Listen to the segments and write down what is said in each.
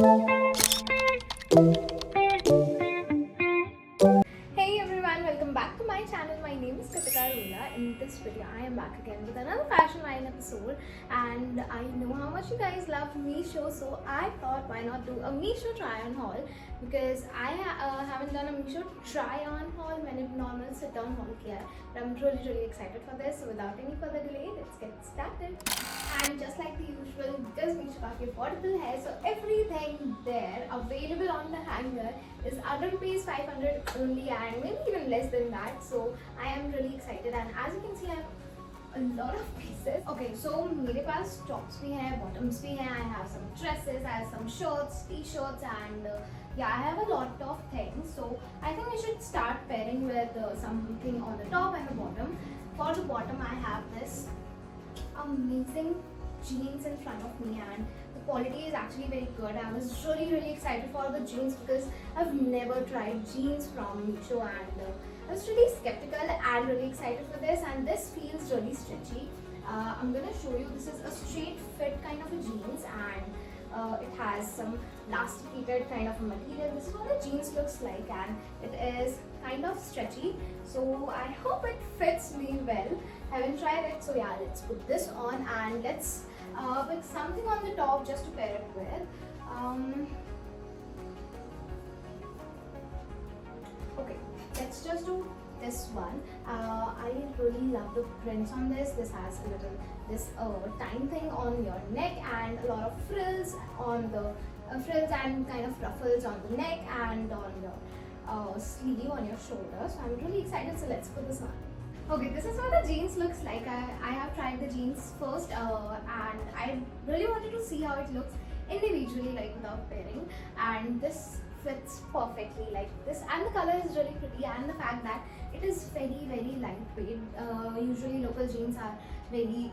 Hey everyone, welcome back to my channel. My name is Kritika Rola. In this video, I am back again with another fashion line episode. And I know how much you guys love Meesho, so I thought why not do a Meesho try-on haul, because I haven't done a Meesho try-on haul. मैंने normal sit-down haul किया है. But I'm really excited for this. So without any further delay, let's get started. And just like the usual, because Meesho काफी affordable है, so everything there available on the hanger is under rupees 500 only, and maybe even less than that. So I am really excited, and as you can see, I have a lot of pieces. Okay, so मेरे पास tops भी हैं, bottoms भी हैं. I have some dresses, I have some shirts, t-shirts, and yeah, I have a lot of things. So I think we should start pairing with something on the top and the bottom. For the bottom, I have this amazing jeans in front of me, and the quality is actually very good. I was really excited for the jeans because I've never tried jeans from Meesho, and I was really skeptical and really excited for this, and this feels really stretchy. I'm gonna show you. This is a straight fit kind of a jeans, and it has some elasticated kind of a material. This is what the jeans looks like, and it is kind of stretchy, so I hope it fits me well. Haven't tried it, so yeah, let's put this on, and let's put something on the top just to pair it with. Okay, let's just do this one. I really love the prints on this. This has a little time thing on your neck, and a lot of frills on the frills and kind of ruffles on the neck and on your sleeve on your shoulder. So I'm really excited. So let's put this on. Okay, this is what the jeans looks like. I have tried the jeans first, and I really wanted to see how it looks individually, like without pairing. And this fits perfectly like this, and the color is really pretty, and the fact that it is very lightweight. Usually local jeans are very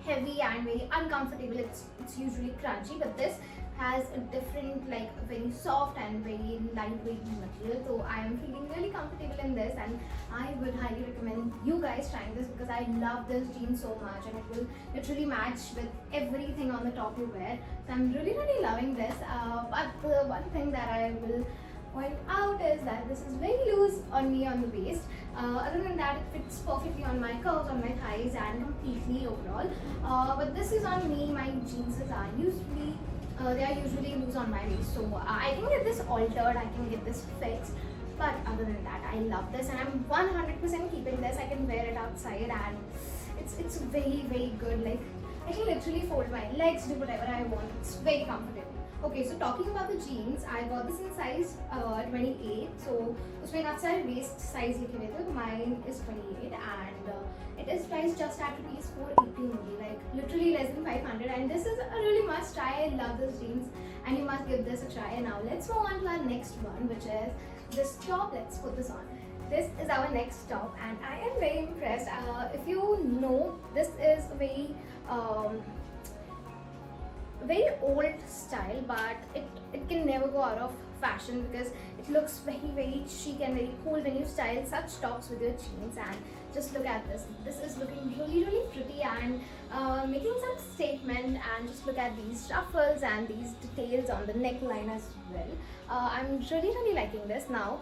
heavy and very uncomfortable. It's usually crunchy, but this has a different, like very soft and very lightweight material. So I am feeling really comfortable in this, and I would highly recommend you guys trying this, because I love this jeans so much, and it will literally match with everything on the top you wear. So I'm really loving this. But the one thing that I will point out is that this is very loose on me on the waist. Other than that, it fits perfectly on my curves, on my thighs, and completely overall. But this is on me. My jeans are usually they are usually loose on my waist, so I can get this altered, I can get this fixed. But other than that, I love this, and I'm 100% keeping this. I can wear it outside, and it's very good. Like, I can literally fold my legs, do whatever I want. It's very comfortable. Okay, so talking about the jeans, I got this in size 28. So उसमें काफी सारे waist size लिखे हुए थे, तो mine is 28, and it is priced just at rupees 480 only, like literally less than 500. And this is a really must try. I love this jeans, and you must give this a try. And now let's move on to our next one, which is this top. Let's put this on. This is our next top, and I am very impressed. If you know, this is a very old style, but it can never go out of fashion, because it looks very chic and very cool when you style such tops with your jeans. And just look at this. This is looking really pretty, and making some statement. And just look at these ruffles and these details on the neckline as well. I'm really liking this. Now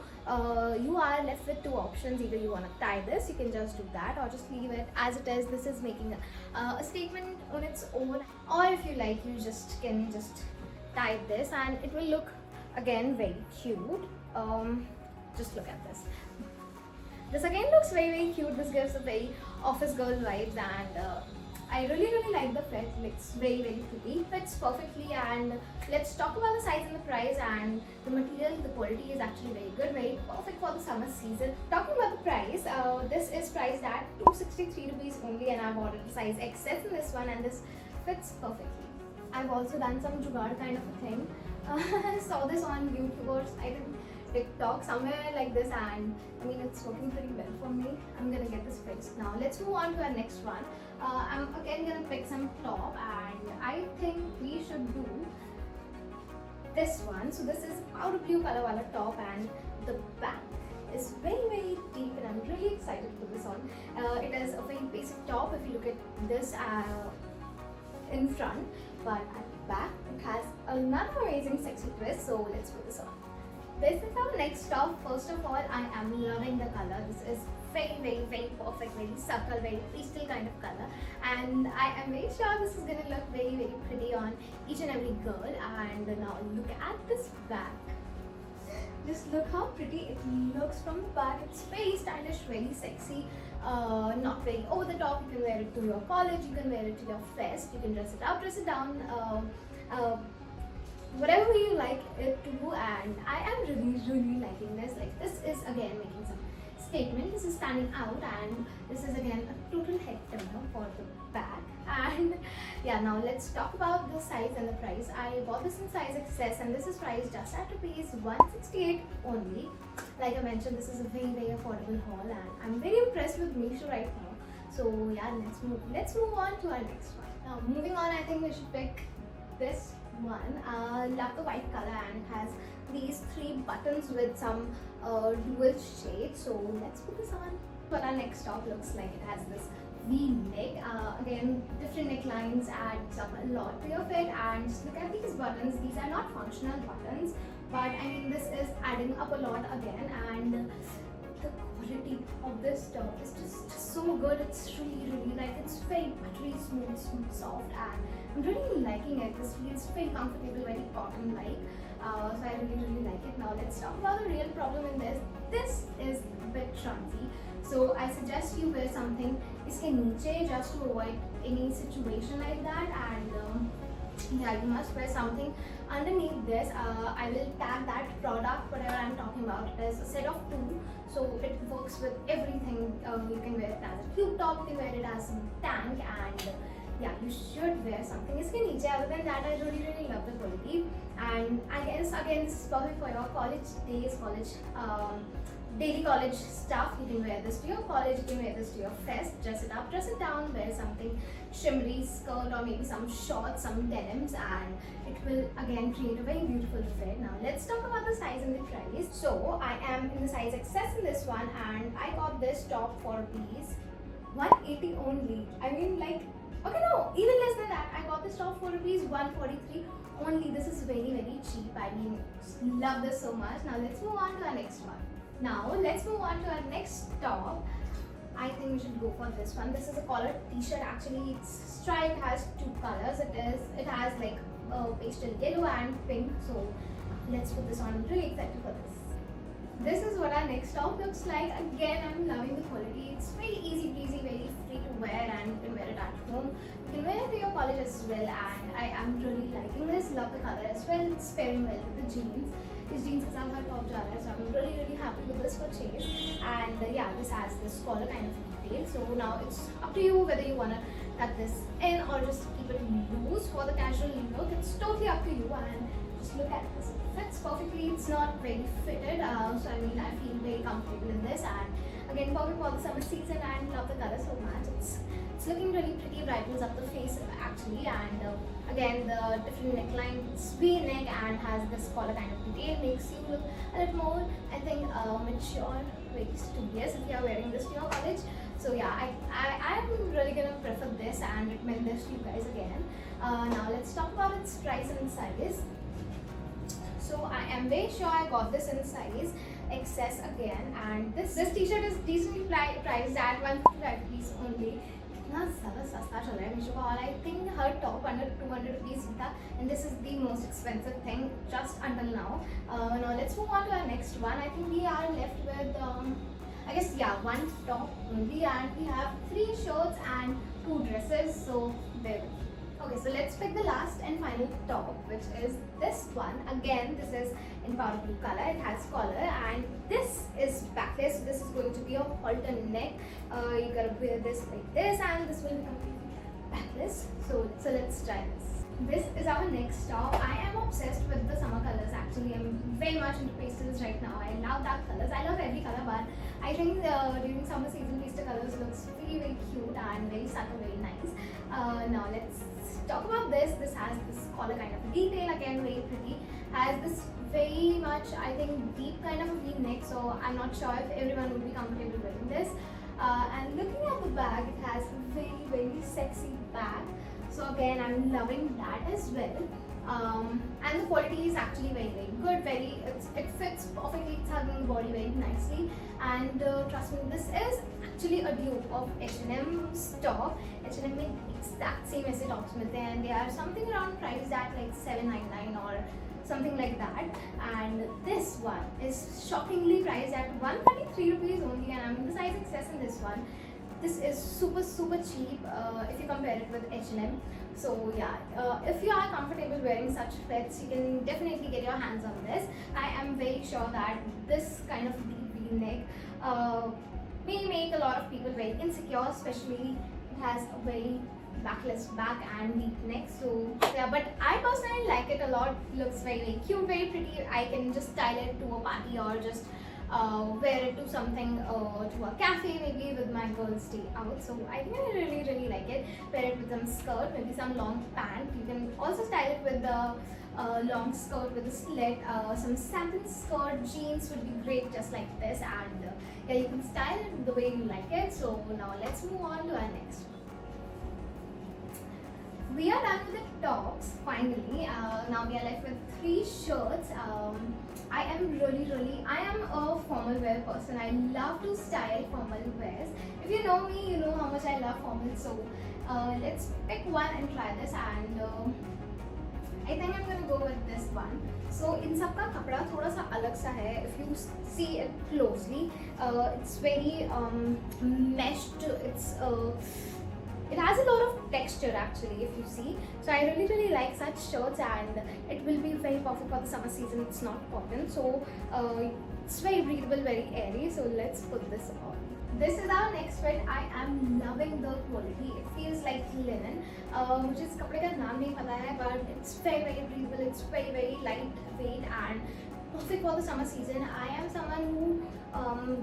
you are left with two options. Either you want to tie this, you can just do that, or just leave it as it is. This is making a statement on its own. Or if you like, you can just tie this, and it will look again very cute. Just look at this. This again looks very cute. This gives a very office girl vibes, and I really like the fit. It's very pretty. Fits perfectly. And let's talk about the size and the price. And the material, the quality is actually very good, very perfect for the summer season. Talking about the price, this is priced at 263 rupees only, and I've ordered a size XS in this one, and this fits perfectly. I've also done some jugaad kind of a thing. I saw this on YouTube, or I did TikTok, somewhere like this, and I mean, it's working pretty well for me. I'm gonna get this fixed. Now let's move on to our next one. I'm again gonna pick some top, and I think we should do this one. So this is powder blue color wala top, and the back is very deep, and I'm really excited to put this on. It is a very basic top if you look at this in front, but I back. It has another amazing sexy twist, so let's put this on. This is our next top. First of all, I am loving the color. This is very perfect, very subtle, very pastel kind of color, and I am very sure this is going to look very pretty on each and every girl. And now look at this back. Just look how pretty it looks from the back. It's very stylish, very sexy, not very over the top. You can wear it to your college, you can wear it to your fest, you can dress it up, dress it down, whatever way you like it to do. And I am really liking this. Like, this is again making some statement. This is standing out, and this is again a total head turner for the bag. And yeah, now let's talk about the size and the price. I bought this in size XS, and this is priced just at rupees 168 only. Like I mentioned, this is a very affordable haul, and I'm very impressed with Meesho right now. So yeah, let's move on to our next one. Now moving on, I think we should pick this one. Love the white color, and it has these 3 buttons with some dual shades. So let's put this on. What our next top looks like, it has this V-neck. Again, different necklines add up a lot to your fit, and just look at these buttons. These are not functional buttons, but I mean, this is adding up a lot again, and the quality of this top is just so good. It's really like, it's very buttery, smooth, soft, and I'm really liking it. This feels very comfortable, very cotton like. So I really like it. Now let's talk about the real problem in this. This is a bit chunky, so I suggest you wear something iske niche just to avoid any situation like that. And yeah, you must wear something underneath this. I will tag that product, whatever I'm talking about. It is a set of 2, so it works with everything. You can wear it as a tube top, you can wear it as a tank, and yeah, you should wear something iske niche. Other than that, I really love the quality, and I guess again, this is perfect for your college days, daily college stuff. You can wear this to your college, you can wear this to your fest, dress it up, dress it down, wear something shimmery skirt or maybe some shorts, some denims, and it will again create a very beautiful fit. Now let's talk about the size and the price. So I am in the size XS in this one, and I got this top for rupees 180 only. I mean, like, okay, no, even less than that. I got this top for rupees 143 only. This is very cheap. I mean, love this so much. Now let's move on to our next one. Now let's move on to our next top. I think we should go for this one. This is a collared t-shirt. Actually, its stripe has 2 colors. It has like pastel yellow and pink. So let's put this on. I'm really excited for this. This is what our next top looks like. Again, I'm loving the quality. It's very easy breezy, very free to wear, and you can wear it at home. You can wear it to your college as well, and I am really liking this. Love the color as well. It's pairing well with the jeans. These jeans are our top jar, so I'm really happy with this purchase. And yeah, this has this collar kind of detail. So now it's up to you whether you wanna tuck this in or just keep it loose for the casual look. It's totally up to you. And just look at this. It fits perfectly. It's not very fitted, so I mean, I feel very comfortable in this. And again, perfect for the summer season, and love the color so much. It's looking really pretty, brightens up the face actually. And again, the different neckline, it's V-neck and has this collar kind of detail, makes you look a little more, I think, mature, very studious if you are wearing this to your college. So yeah, I'm really gonna prefer this and recommend this to you guys again. Now let's talk about its price and size. So I am very sure I got this in size XS again, and this t-shirt is decently priced at 155 rupees only. इतना ज़्यादा सस्ता चल रहा है मीशो का, और I think her top under 200 rupees था, and this is the most expensive thing just until now. Now let's move on to our next one. I think we are left with I guess, yeah, 1 top only, and we have 3 shirts and 2 dresses, so there we go. Okay, so let's pick the last and final top, which is this one. Again, this is in powder blue color. It has collar, and this is backless. So this is going to be a halter neck. You gotta wear this like this, and this will be completely backless. So let's try this. This is our next top. I am obsessed with the summer colors. Actually, I'm very much into pastels right now. I love dark colors. I love every color, but I think during summer season, pastel colors looks very cute and very subtle, very nice. Now let's talk about this. This has this collar kind of detail, again very pretty. Has this very much, I think, deep kind of a V-neck. So I'm not sure if everyone would be comfortable wearing this. And looking at the bag, it has a very sexy bag. So again, I'm loving that as well. and the quality is actually very good. It fits perfectly. It's hugging the body very nicely, and trust me, this is actually a dupe of H&M stock. H&M में exact same ऐसे tops मिलते हैं, and they are something around priced at like 799 or something like that. And this one is shockingly priced at 133 rupees only, and I'm in the size XS in this one. This is super cheap if you compare it with H&M. So yeah, if you are comfortable wearing such fits, you can definitely get your hands on this. I am very sure that this kind of deep V-neck may make a lot of people very insecure, especially it has a very backless back and deep neck. So yeah, but I personally like it a lot. It looks very cute, very pretty. I can just style it to a party or just wear it to something, to a cafe maybe with my girls day out. So I think I really like it. Wear it with some skirt, maybe some long pant. You can also style it with the long skirt with a slit. Some satin skirt, jeans would be great just like this, and yeah, you can style it the way you like it. So now let's move on to our next one. We are done with the tops finally. Now we are left with 3 shirts. I am a formal wear person. I love to style formal wears. If you know me, you know how much I love formal. So let's pick one and try this. And I think I'm gonna go with this one. So in सबका कपड़ा थोड़ा सा अलग सा है. If you see it closely, it's very meshed. It has a lot of texture actually, if you see. So I really like such shirts, and it will be very perfect for the summer season. It's not cotton, so it's very breathable, very airy. So let's put this on. This is our next fit. I am loving the quality. It feels like linen. मुझे इस कपड़े का नाम नहीं पता है, but it's very breathable. It's very lightweight and perfect for the summer season. I am someone who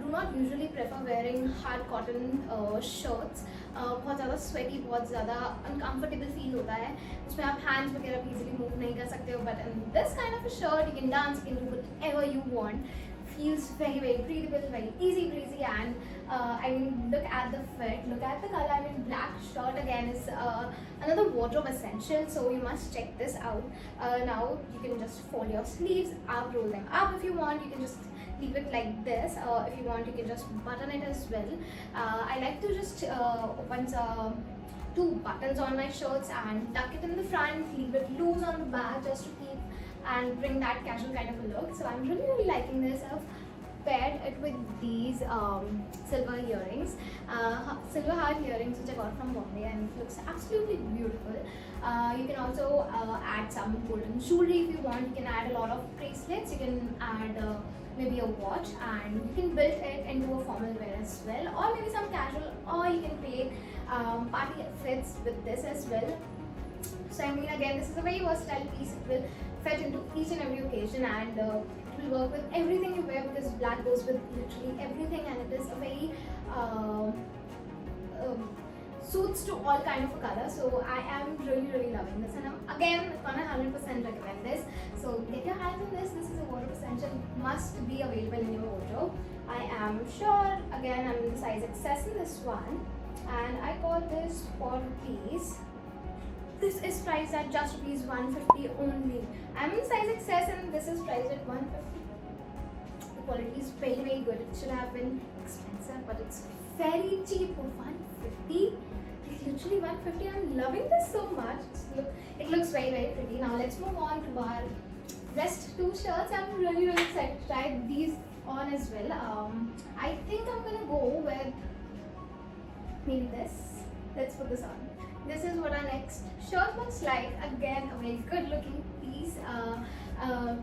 do not usually prefer wearing hard cotton shirts. बहुत ज़्यादा sweaty, बहुत ज़्यादा uncomfortable feel होता है. उसमें आप hands वगैरह easily move नहीं कर सकते हो. But in this kind of a shirt, you can dance, you can do whatever you want. Feels very breathable, very easy breezy, and I mean, look at the fit, look at the color. I mean, black shirt again is another wardrobe essential, so you must check this out. Now you can just fold your sleeves up, roll them up if you want. You can just leave it like this. If you want, you can just button it as well. I like to just open 2 buttons on my shirts and tuck it in the front, leave it loose on the back just to keep and bring that casual kind of a look. So I'm really liking this. I've paired it with these silver earrings, silver heart earrings, which I got from Bombay, and it looks absolutely beautiful. You can also add some golden jewelry if you want. You can add a lot of bracelets. You can add maybe a watch, and you can build it into a formal wear as well, or maybe some casual, or you can create party outfits with this as well. So I mean, again, this is a very versatile piece. It will fit into each and every occasion, and it will work with everything you wear, because black goes with literally everything, and it is a very suits to all kind of a color. So I am really loving this, and I'm again gonna 100% recommend this. So get your hands on this. This is a wardrobe essential, must be available in your wardrobe. I am sure. Again, I'm in the size XS in this one, and I got this for rupees. This is priced at just rupees 150 only. I'm in size XS, and this is priced at 150. The quality is very good. It should have been expensive, but it's very cheap for 150. Literally 150. I'm loving this so much. It looks very pretty. Now let's move on to our rest 2 shirts. I'm really excited to try these on as well. I think I'm gonna go with maybe this. Let's put this on. This is what our next shirt looks like. Again, a very good looking piece.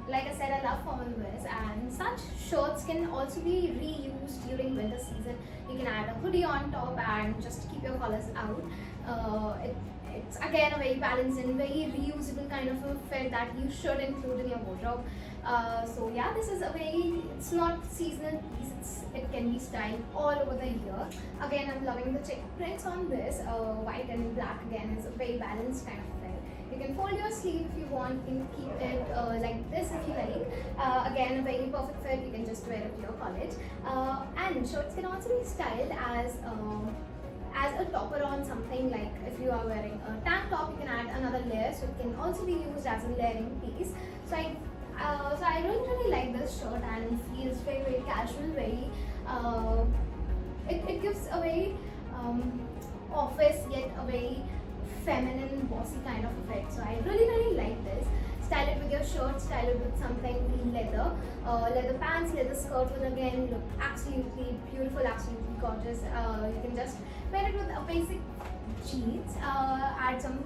Like I said, I love formal wears, and such shirts can also be reused during winter season. You can add a hoodie on top and just keep your collars out. It's again a very balanced and very reusable kind of a fit that you should include in your wardrobe. So yeah, this is it's not seasonal piece. It can be styled all over the year. Again, I'm loving the check prints on this. White and black again is a very balanced kind of fit. You can fold your sleeve if you want. You can keep it like this if you like. Again, a very perfect fit. You can just wear it to your college. And shirts can also be styled as as a topper on something. Like if you are wearing a tank top, you can add another layer, so it can also be used as a layering piece. So I really like this shirt, and it feels very casual, uh, it gives a very office yet a very feminine bossy kind of effect. So I really like this. Style it with your shirt, style it with something leather, leather pants, leather skirt will again look absolutely beautiful, absolutely gorgeous. You can just wear it with a basic jeans, add some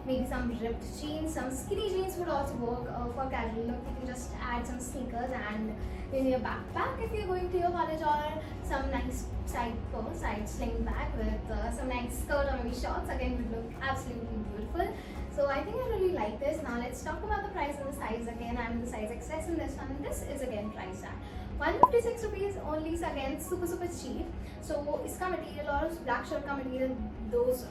maybe some ripped jeans, some skinny jeans would also work for casual look. You can just add some sneakers and maybe a backpack if you're going to your college, or some nice side purse, side sling bag with some nice skirt or maybe shorts. Again, would look absolutely beautiful. So I think I really like this. Now let's talk about the price and the size again. I'm in the size XS in this one, and this is again priced at 156 rupees only. So again, super cheap. So इसका material और black shirt का material those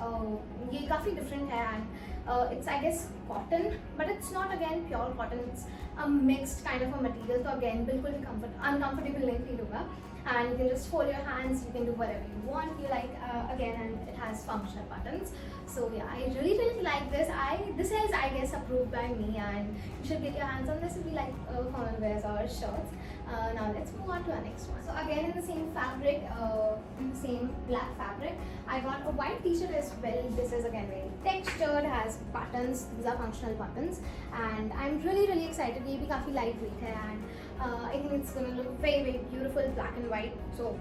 ये काफ़ी different है, and it's I guess cotton, but it's not again pure cotton. It's a mixed kind of a material. So again, बिल्कुल भी uncomfortable नहीं feel होगा. And you can just fold your hands, you can do whatever you want, you like, again, and it has functional buttons. So yeah, I really like this. This is I guess approved by me, and you should get your hands on this if you like formal wears or shorts. Now let's move on to our next one. So again, in the same fabric, in the same black fabric, I got a white t-shirt as well. This is again very textured, has buttons. These are functional buttons, and I'm really excited. ये भी काफी lightweight है, and I think it's gonna look very beautiful, black and white. So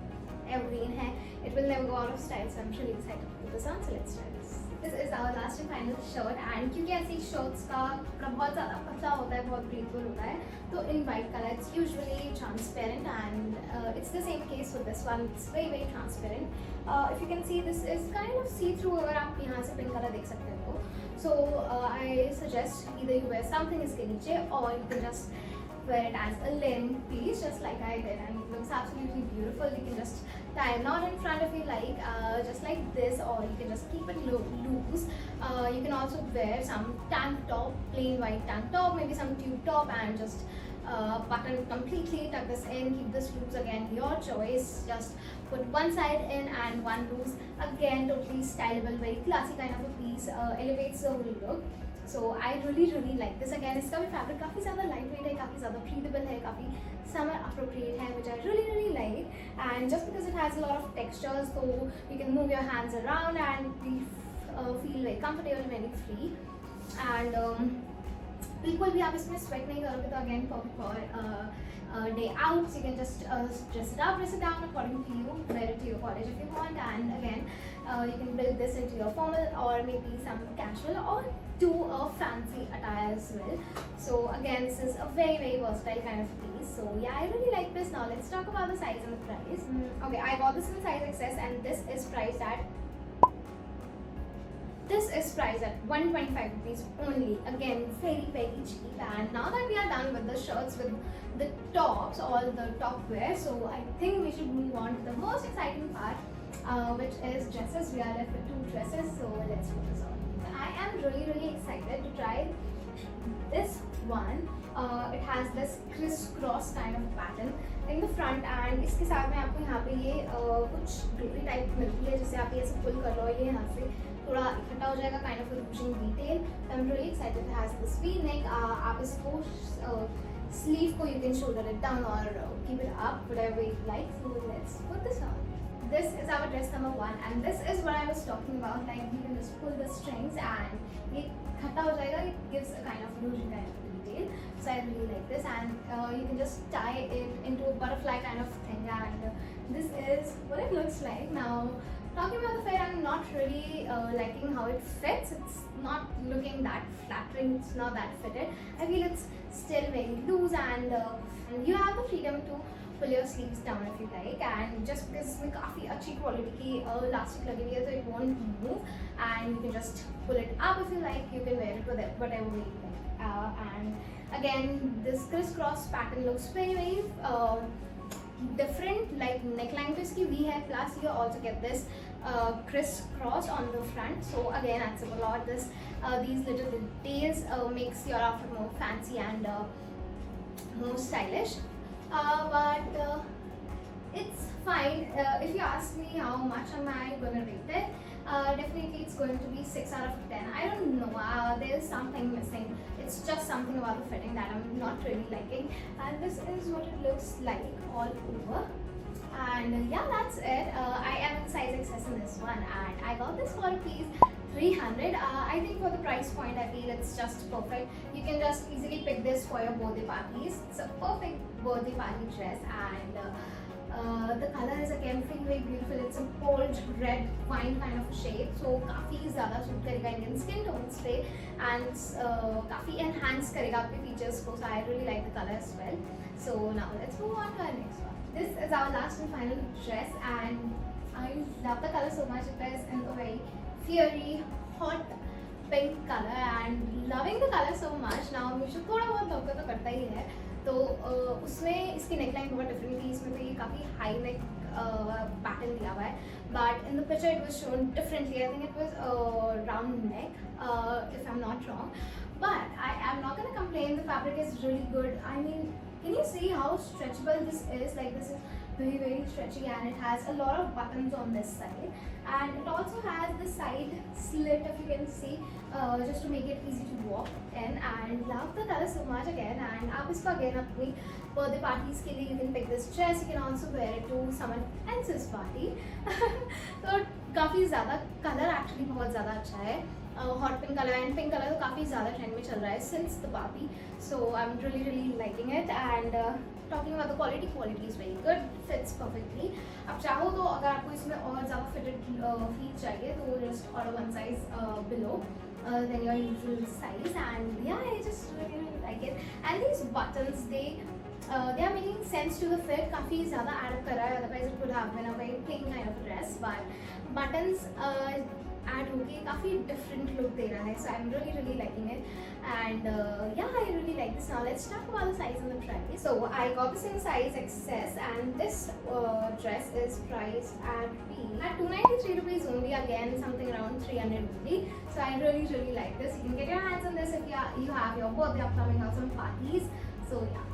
evergreen है. It will never go out of style. So I'm really excited to put this on. So let's try this. This is our last and final shirt, and क्योंकि ऐसी shirts का कपड़ा बहुत ज़्यादा पतला होता है, बहुत breathable होता है, तो in white color it's usually transparent, and it's the same case with this one. It's very transparent. If you can see, this is kind of see-through. अगर आप यहाँ से pink color देख सकते हो, so I suggest either you wear something इसके नीचे, or you can just wear it as a layering piece, just like I did, and it looks absolutely beautiful. You can just tie a knot in front if you like, just like this, or you can just keep it loose. You can also wear some tank top, plain white tank top, maybe some tube top, and just button completely, tuck this in, keep this loose. Again, your choice. Just put one side in and one loose. Again, totally stylable, very classy kind of a piece. Elevates the whole look. So I really like this. Again, इसका भी fabric काफ़ी ज़्यादा lightweight है, काफ़ी ज़्यादा breathable है, काफ़ी summer appropriate है, which I really like. And just because it has a lot of textures, so you can move your hands around and feel very comfortable, very free. And बिल्कुल भी आप इसमें sweat नहीं करोगे, तो again for day out, you can just dress it up, dress it down according to you, wear it to your college if you want, and again you can build this into your formal or maybe some casual or to a fancy attire as well. So again, this is a very versatile kind of piece. So yeah, I really like this. Now let's talk about the size and the price. Okay, I got this in size XS, and this is priced at 125 rupees only. Again, very cheap. And now that we are done with the shirts, with the tops, all the top wear, so I think we should move on to the most exciting part, which is dresses. We are left with 2 dresses, so let's put this on. I am really excited to try this one. It has this crisscross kind of pattern in the front, and इसके साथ में आपको यहाँ पे ये कुछ डोरी type मिलती है, जिसे आप ये ऐसे पुल कर लो, ये यहाँ से थोड़ा इकट्ठा हो जाएगा, kind of a ruching detail. So I'm really excited. It has this V-neck. आप इसको sleeve को you can shoulder it down or keep it up, whatever you like. So let's put this on. This is our dress number 1, and this is what I was talking about. Like you can just pull the strings and ये इकट्ठा हो जाएगा. It gives a kind of ruching kind of detail. So I really like this, and you can just tie it into a butterfly kind of thing, and this is what it looks like. Now, talking about the fit, I'm not really liking how it fits. It's not looking that flattering. It's not that fitted. I feel it's still very loose, and you have the freedom to pull your sleeves down if you like. And just because इसमें काफ़ी अच्छी quality की elastic लगी हुई है, तो it won't move, and you can just pull it up if you like. You can wear it with whatever way you like. And again, this crisscross pattern looks very different. Like neckline to इसकी V है, plus you also get this crisscross on the front. So again, adds up a lot. These little details makes your outfit more fancy and more stylish. But it's fine. If you ask me how much am I gonna rate it, definitely it's going to be 6 out of 10. I don't know, there's something missing. It's just something about the fitting that I'm not really liking. And this is what it looks like all over. And yeah, that's it. I am in size XS in this one, and I got this for rupees 300. I think for the price point, I feel it's just perfect. You can just easily pick this for your birthday parties. It's a perfect birthday party dress, and the color is again very beautiful. It's a bold red wine kind of a shade, so काफी ज़्यादा suit करेगा Indian skin tones पे, and काफी enhance करेगा आपके features को. So I really like the color as well. So now let's move on to our next one. This is our last and final dress, and I love the color so much. It is in a very fiery, hot pink color, and loving the color so much. Now मुझे थोड़ा बहुत धोखा तो करता ही है, तो उसमें इसकी नेकलाइन बहुत डिफरेंट थी. इसमें तो ये काफ़ी हाई नेक पैटर्न दिया हुआ है, but in the picture it was shown differently. I think it was round neck, if I'm not wrong. But I am not gonna complain. The fabric is really good. I mean, can you see how stretchable this is? Like, this is very stretchy, and it has a lot of buttons on this side, and it also has the side slit, if you can see, just to make it easy to walk in. And love the color so much again. And आप इसको again अपनी birthday parties के लिए you can pick this dress. You can also wear it to someone else's party. तो काफ़ी ज़्यादा color actually बहुत ज़्यादा अच्छा है. Hot pink colour, and pink colour तो काफ़ी ज़्यादा ट्रेंड में चल रहा है since the Barbie. So I am really liking it. And talking about the quality is very good, fits perfectly. आप चाहो तो अगर आपको इसमें और ज़्यादा फिटेड फील चाहिए तो just order one size below than your usual size. And yeah, I just really like it. And these buttons, they are making sense to the fit. काफ़ी ज़्यादा add up कर रहा है. Otherwise it could have been a very plain kind of dress, but buttons add होके काफ़ी different look दे रहा है. So I'm really liking it. And yeah, I really like this. Now let's talk about the size and the price. So I got this in size XS, and this dress is priced at 293 rupees only. Again, something around 300 only. So I really like this. You can get your hands on this if you have your birthday upcoming or some parties. So yeah.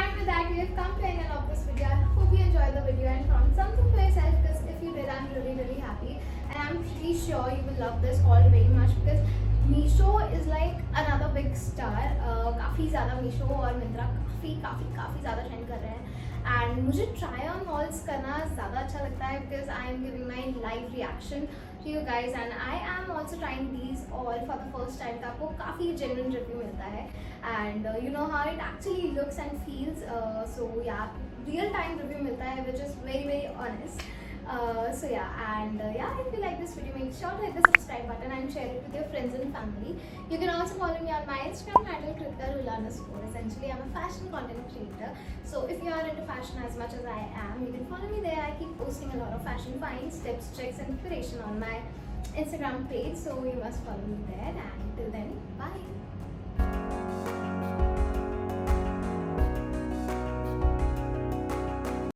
And with that, we have come to the end of this video. I hope you enjoyed the video and found something for yourself, because if you did, I'm really happy. And I'm pretty sure you will love this all very much, because Meesho is like another big star. काफ़ी ज़्यादा Meesho और Myntra काफ़ी ज़्यादा trend कर रहे हैं. And मुझे try on halls करना ज़्यादा अच्छा लगता है, because I am giving my live reaction to you guys, and I am also trying these all for the first time. तो आपको काफ़ी genuine review मिलता है, and you know how it actually looks and feels. So yeah, real time review मिलता है, which is very honest. So yeah, and yeah, if you like this video, make sure to hit the subscribe button and share it with your friends and family. You can also follow me on my Instagram handle kritika_. Essentially, I'm a fashion content creator. So if you are into fashion as much as I am, you can follow me there. I keep posting a lot of fashion finds, tips, tricks, and inspiration on my Instagram page. So you must follow me there. And till then, bye.